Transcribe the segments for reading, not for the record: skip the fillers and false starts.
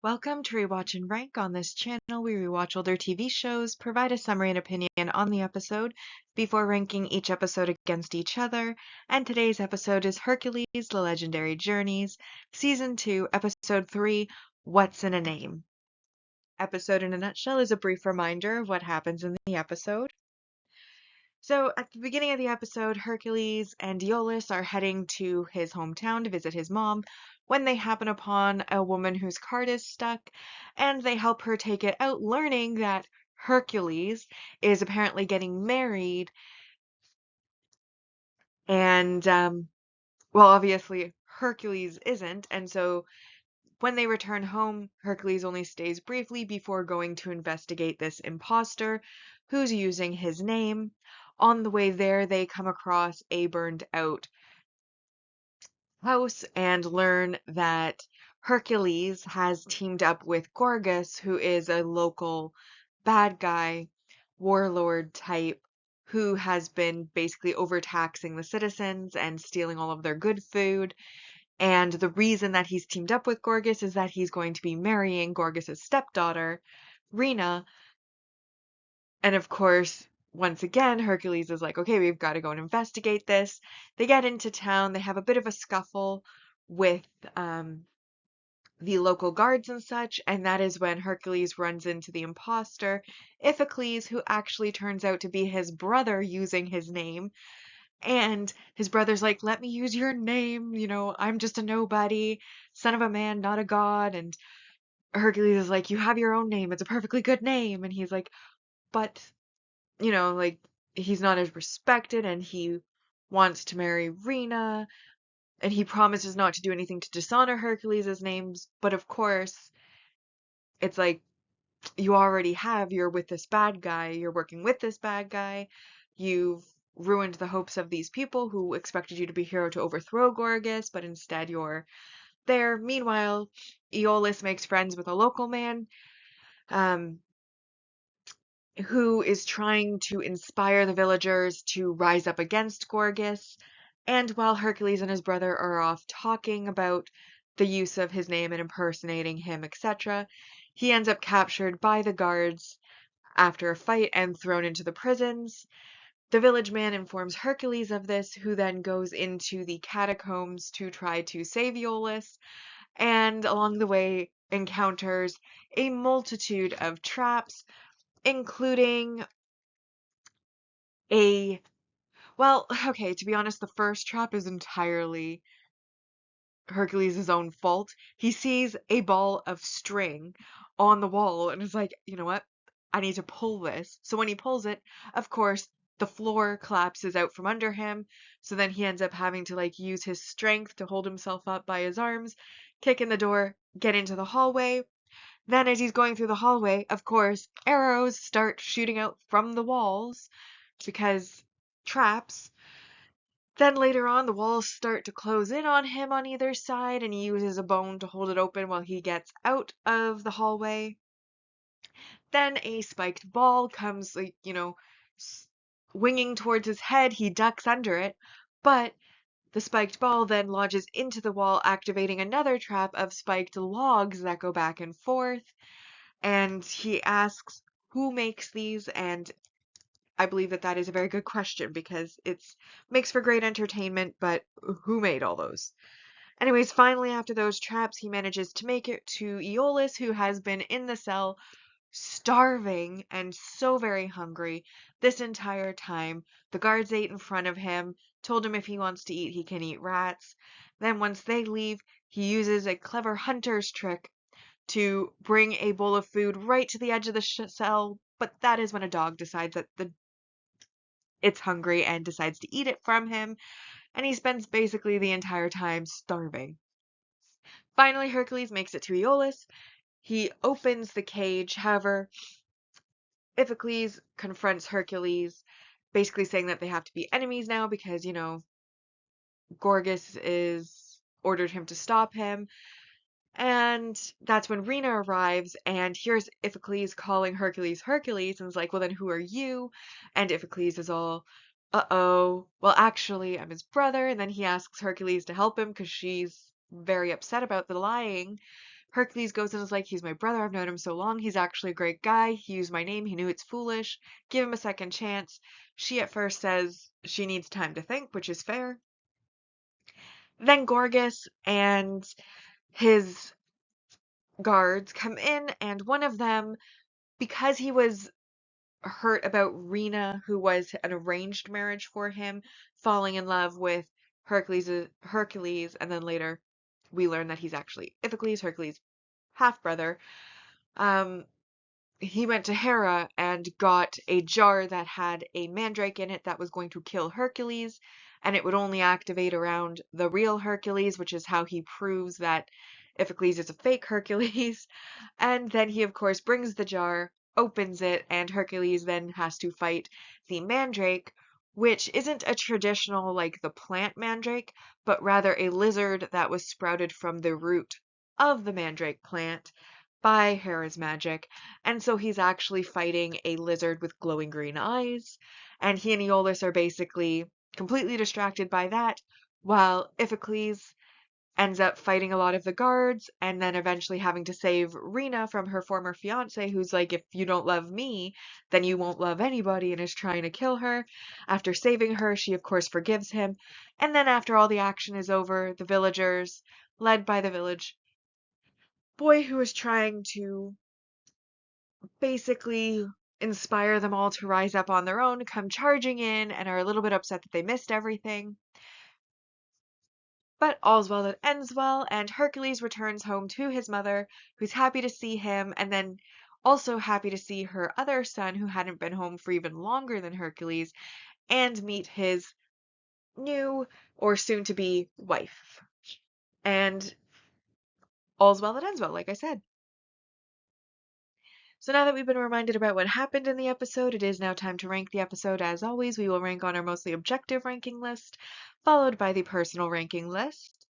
Welcome to Rewatch-and-Rank. On this channel, we rewatch older TV shows, provide a summary and opinion on the episode before ranking each episode against each other. And today's episode is Hercules, The Legendary Journeys, Season 2, Episode 3, What's in a Name? Episode in a nutshell is a brief reminder of what happens in the episode. So, at the beginning of the episode, Hercules and Iolaus are heading to his hometown to visit his mom when they happen upon a woman whose cart is stuck, and they help her take it out, learning that Hercules is apparently getting married, and, well, obviously, Hercules isn't, and so when they return home, Hercules only stays briefly before going to investigate this imposter who's using his name. On the way there, they come across a burned out house and learn that Hercules has teamed up with Gorgas, who is a local bad guy, warlord type, who has been basically overtaxing the citizens and stealing all of their good food. And the reason that he's teamed up with Gorgas is that he's going to be marrying Gorgas' stepdaughter, Rena. And of course, once again, Hercules is like, okay, we've got to go and investigate this. They get into town. They have a bit of a scuffle with the local guards and such. And that is when Hercules runs into the imposter, Iphicles, who actually turns out to be his brother using his name. And his brother's like, let me use your name. I'm just a nobody, son of a man, not a god. And Hercules is like, you have your own name. It's a perfectly good name. And he's like, but, like, he's not as respected and he wants to marry Rena. And he promises not to do anything to dishonor Hercules' names. But of course, it's like, you're with this bad guy. You're working with this bad guy. You've ruined the hopes of these people who expected you to be hero to overthrow Gorgas, but instead you're there. Meanwhile, Iolaus makes friends with a local man um, who is trying to inspire the villagers to rise up against Gorgas. And while Hercules and his brother are off talking about the use of his name and impersonating him, etc., he ends up captured by the guards after a fight and thrown into the prisons. The village man informs Hercules of this, who then goes into the catacombs to try to save Iolaus, and along the way encounters a multitude of traps, including a well, okay, to be honest, the first trap is entirely Hercules' own fault. He sees a ball of string on the wall and is like, you know what? I need to pull this. So when he pulls it, of course, the floor collapses out from under him. So then he ends up having to use his strength to hold himself up by his arms, kick in the door, get into the hallway. Then as he's going through the hallway, of course, arrows start shooting out from the walls because traps. Then later on, the walls start to close in on him on either side, and he uses a bone to hold it open while he gets out of the hallway. Then a spiked ball comes, winging towards his head. He ducks under it, but the spiked ball then lodges into the wall, activating another trap of spiked logs that go back and forth. And he asks who makes these, and I believe that that is a very good question because it's makes for great entertainment, but who made all those? Anyways, finally after those traps, he manages to make it to Iolaus, who has been in the cell starving and so very hungry this entire time. The guards ate in front of him, told him if he wants to eat, he can eat rats. Then once they leave, he uses a clever hunter's trick to bring a bowl of food right to the edge of the cell, but that is when a dog decides that it's hungry and decides to eat it from him, and he spends basically the entire time starving. Finally, Hercules makes it to Iolaus. He opens the cage, however, Iphicles confronts Hercules, basically saying that they have to be enemies now because, Gorgas is ordered him to stop him. And that's when Rena arrives and hears Iphicles calling Hercules Hercules and is like, well, then who are you? And Iphicles is all, uh-oh, well, actually, I'm his brother. And then he asks Hercules to help him because she's very upset about the lying Hercules goes and is like, he's my brother, I've known him so long, he's actually a great guy, he used my name, he knew it's foolish, give him a second chance. She at first says she needs time to think, which is fair. Then Gorgas and his guards come in, and one of them, because he was hurt about Rena, who was an arranged marriage for him, falling in love with Hercules, and then later we learn that he's actually Hercules' half brother. Um, he went to Hera and got a jar that had a mandrake in it that was going to kill Hercules, and it would only activate around the real Hercules, which is how he proves that Iphicles is a fake Hercules. And then he, of course, brings the jar, opens it, and Hercules then has to fight the mandrake, which isn't a traditional, like the plant mandrake, but rather a lizard that was sprouted from the root of the mandrake plant by Hera's magic. And so he's actually fighting a lizard with glowing green eyes. And he and Aeolus are basically completely distracted by that, while Iphicles ends up fighting a lot of the guards and then eventually having to save Rena from her former fiance, who's like, if you don't love me, then you won't love anybody, and is trying to kill her. After saving her, she of course forgives him. And then after all the action is over, the villagers, led by the village boy who is trying to basically inspire them all to rise up on their own, come charging in and are a little bit upset that they missed everything. But all's well that ends well, and Hercules returns home to his mother, who's happy to see him, and then also happy to see her other son, who hadn't been home for even longer than Hercules, and meet his new or soon to be wife. And all's well that ends well, like I said. So now that we've been reminded about what happened in the episode, it is now time to rank the episode. As always, we will rank on our mostly objective ranking list, followed by the personal ranking list.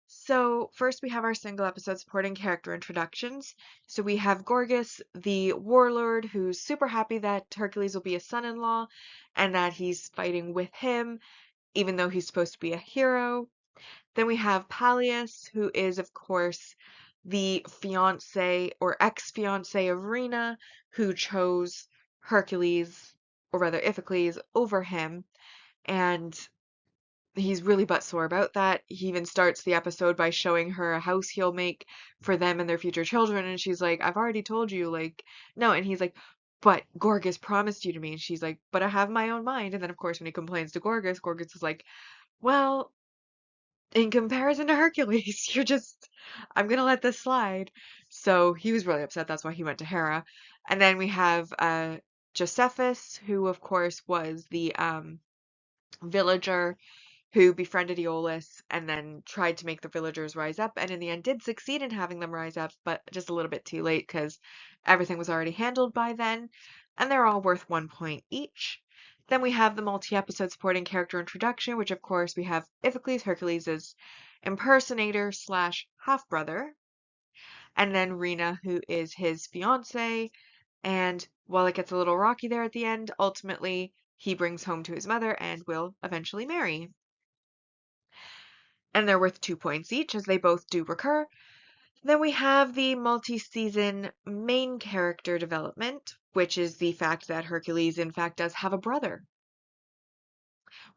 So first we have our single episode supporting character introductions. So we have Gorgas, the warlord, who's super happy that Hercules will be a son-in-law and that he's fighting with him, even though he's supposed to be a hero. Then we have Peleus, who is, of course, the fiance or ex-fiance of Rena, who chose Hercules, or rather Iphicles, over him. And he's really butt sore about that. He even starts the episode by showing her a house he'll make for them and their future children. And she's like, I've already told you, like, no. And he's like, but Gorgas promised you to me. And she's like, but I have my own mind. And then, of course, when he complains to Gorgas, Gorgas is like, well, in comparison to Hercules, I'm gonna let this slide. So he was really upset. That's why he went to Hera. And then we have Josephus, who of course was the villager who befriended Aeolus and then tried to make the villagers rise up, and in the end did succeed in having them rise up, but just a little bit too late because everything was already handled by then, and they're all worth 1 point each. Then we have the multi-episode supporting character introduction, which of course we have Iphicles, Hercules' impersonator slash half-brother, and then Rena, who is his fiance, and while it gets a little rocky there at the end, ultimately he brings home to his mother and will eventually marry. And they're worth 2 points each, as they both do recur. Then we have the multi-season main character development, which is the fact that Hercules in fact does have a brother,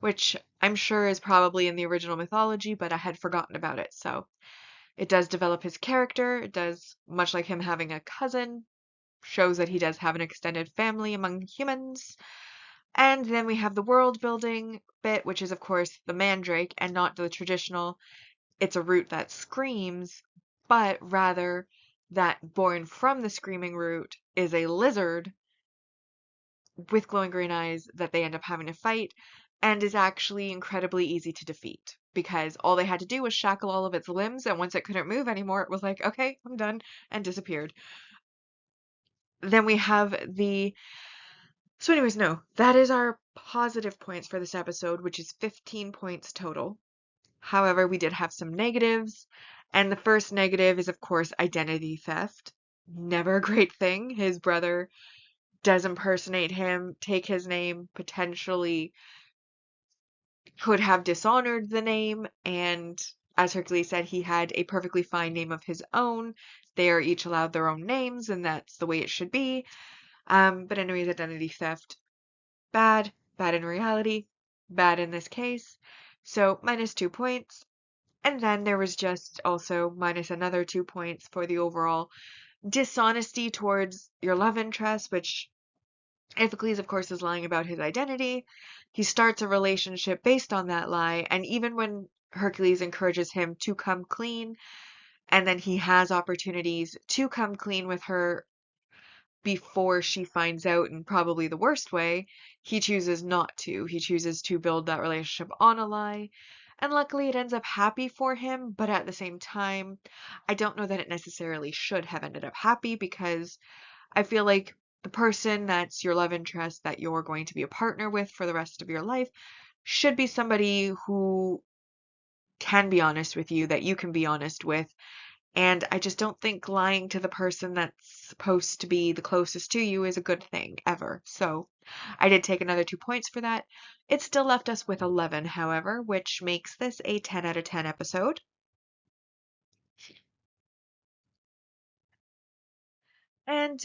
which I'm sure is probably in the original mythology, but I had forgotten about it. So it does develop his character. It does, much like him having a cousin, shows that he does have an extended family among humans. And then we have the world building bit, which is of course the mandrake and not the traditional it's a root that screams, but rather that born from the screaming root is a lizard with glowing green eyes that they end up having to fight and is actually incredibly easy to defeat because all they had to do was shackle all of its limbs, and once it couldn't move anymore, it was like, okay, I'm done, and disappeared. Then we have the so anyways, no, that is our positive points for this episode, which is 15 points total. However, we did have some negatives, and the first negative is, of course, identity theft. Never a great thing. His brother does impersonate him, take his name, potentially could have dishonored the name, and as Hercules said, he had a perfectly fine name of his own. They are each allowed their own names, and that's the way it should be. But anyways, identity theft, bad, bad in reality, bad in this case. So minus 2 points. And then there was just also minus another 2 points for the overall dishonesty towards your love interest, which Hercules, of course, is lying about his identity. He starts a relationship based on that lie, and even when Hercules encourages him to come clean, and then he has opportunities to come clean with her before she finds out in probably the worst way, he chooses not to. He chooses to build that relationship on a lie. And luckily, it ends up happy for him, but at the same time, I don't know that it necessarily should have ended up happy because I feel like the person that's your love interest that you're going to be a partner with for the rest of your life should be somebody who can be honest with you, that you can be honest with. And I just don't think lying to the person that's supposed to be the closest to you is a good thing ever. So I did take another 2 points for that. It still left us with 11, however, which makes this a 10 out of 10 episode. And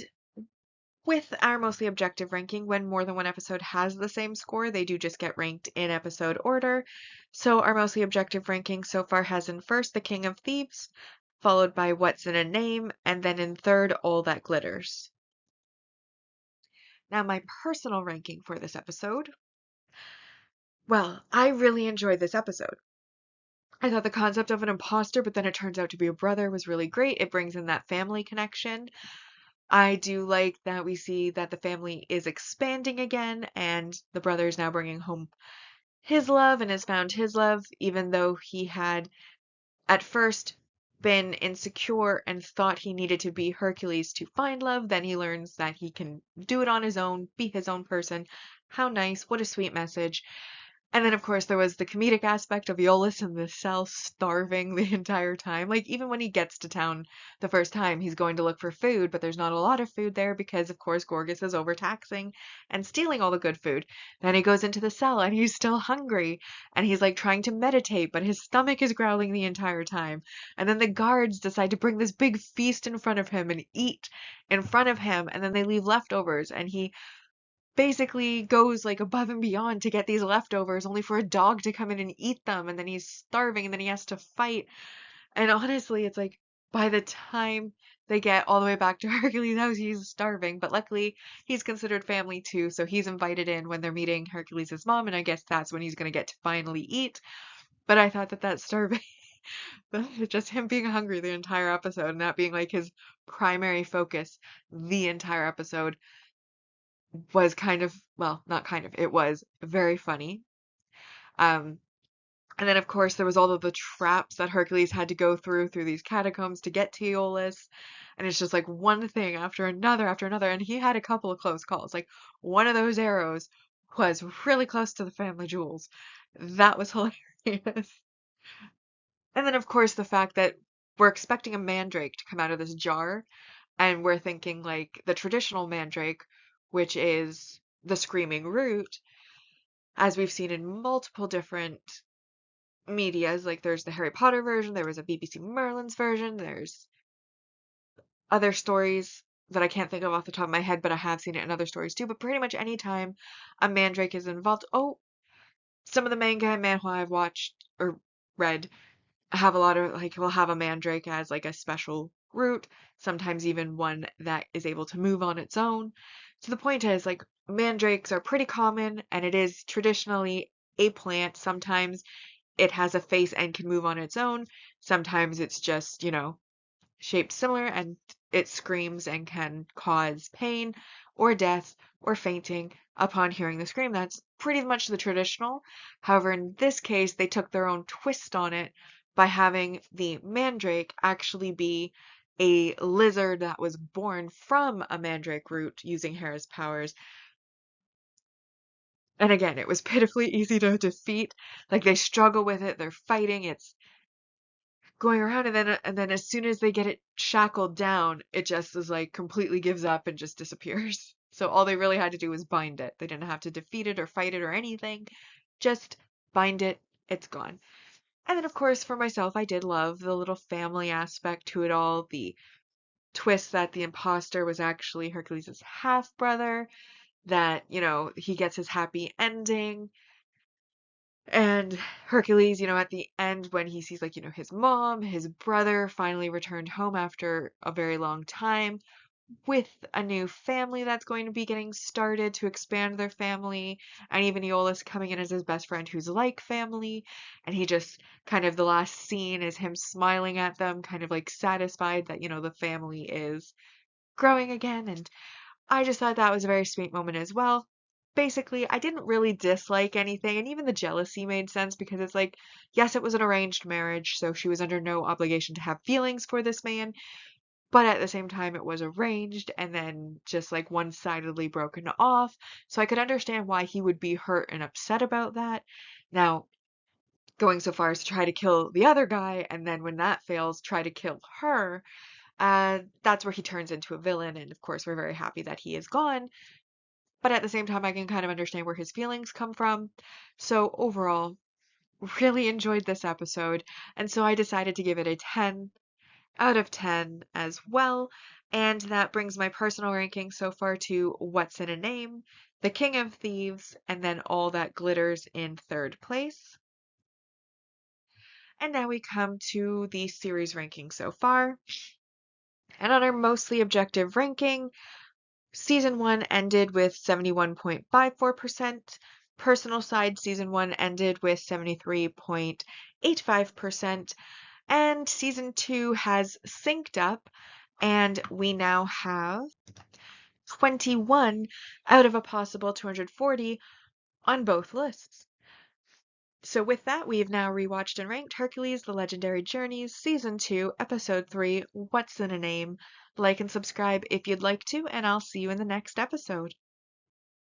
with our mostly objective ranking, when more than one episode has the same score, they do just get ranked in episode order. So our mostly objective ranking so far has in first The King of Thieves, followed by What's in a Name, and then in third, All That Glitters. Now, my personal ranking for this episode. Well, I really enjoyed this episode. I thought the concept of an imposter, but then it turns out to be a brother, was really great. It brings in that family connection. I do like that we see that the family is expanding again, and the brother is now bringing home his love and has found his love, even though he had at first been insecure and thought he needed to be Hercules to find love. Then he learns that he can do it on his own, be his own person. How nice. What a sweet message. And then, of course, there was the comedic aspect of Iolaus in the cell starving the entire time. Like, even when he gets to town the first time, he's going to look for food, but there's not a lot of food there because, of course, Gorgas is overtaxing and stealing all the good food. Then he goes into the cell and he's still hungry and he's like trying to meditate, but his stomach is growling the entire time. And then the guards decide to bring this big feast in front of him and eat in front of him, and then they leave leftovers, and he basically goes like above and beyond to get these leftovers only for a dog to come in and eat them, and then he's starving and then he has to fight. And honestly, it's like by the time they get all the way back to Hercules' house, he's starving, but luckily he's considered family too, so he's invited in when they're meeting Hercules' mom, and I guess that's when he's going to get to finally eat. But I thought that starving, just him being hungry the entire episode and that being like his primary focus the entire episode was kind of, well, not kind of, it was very funny. Um, and then, of course, there was all of the traps that Hercules had to go through these catacombs to get to Aeolus. And it's just like one thing after another. And he had a couple of close calls. Like one of those arrows was really close to the family jewels. That was hilarious. And then, of course, the fact that we're expecting a mandrake to come out of this jar. And we're thinking like the traditional mandrake, which is the screaming root, as we've seen in multiple different medias. Like there's the Harry Potter version, there was a BBC Merlin's version, there's other stories that I can't think of off the top of my head, but I have seen it in other stories too. But pretty much any time a mandrake is involved, oh, some of the manga and manhwa I've watched or read have a lot of like will have a mandrake as like a special root, sometimes even one that is able to move on its own. So the point is like mandrakes are pretty common and it is traditionally a plant. Sometimes it has a face and can move on its own. Sometimes it's just, shaped similar and it screams and can cause pain or death or fainting upon hearing the scream. That's pretty much the traditional. However, in this case, they took their own twist on it by having the mandrake actually be a lizard that was born from a mandrake root using Hera's powers. And again, it was pitifully easy to defeat. Like they struggle with it, they're fighting, it's going around, and then as soon as they get it shackled down, it just is like completely gives up and just disappears. So all they really had to do was bind it. They didn't have to defeat it or fight it or anything. Just bind it, it's gone. And then, of course, for myself, I did love the little family aspect to it all, the twist that the imposter was actually Hercules' half brother, that, he gets his happy ending. And Hercules, at the end when he sees like, his mom, his brother finally returned home after a very long time with a new family that's going to be getting started to expand their family, and even Aeolus coming in as his best friend who's like family, and he just kind of the last scene is him smiling at them, kind of like satisfied that, the family is growing again, and I just thought that was a very sweet moment as well. Basically, I didn't really dislike anything, and even the jealousy made sense because it's like, yes, it was an arranged marriage, so she was under no obligation to have feelings for this man, but at the same time, it was arranged and then just like one-sidedly broken off. So I could understand why he would be hurt and upset about that. Now, going so far as to try to kill the other guy, and then when that fails, try to kill her, that's where he turns into a villain. And of course, we're very happy that he is gone. But at the same time, I can kind of understand where his feelings come from. So overall, really enjoyed this episode. And so I decided to give it a 10 out of 10 as well. And that brings my personal ranking so far to What's in a Name, The King of Thieves, and then All That Glitters in third place. And now we come to the series ranking so far. And on our mostly objective ranking, Season 1 ended with 71.54%. Personal side, Season 1 ended with 73.85%. And Season 2 has synced up, and we now have 21 out of a possible 240 on both lists. So with that, we have now rewatched and ranked Hercules, The Legendary Journeys, Season 2, Episode 3, What's in a Name? Like and subscribe if you'd like to, and I'll see you in the next episode.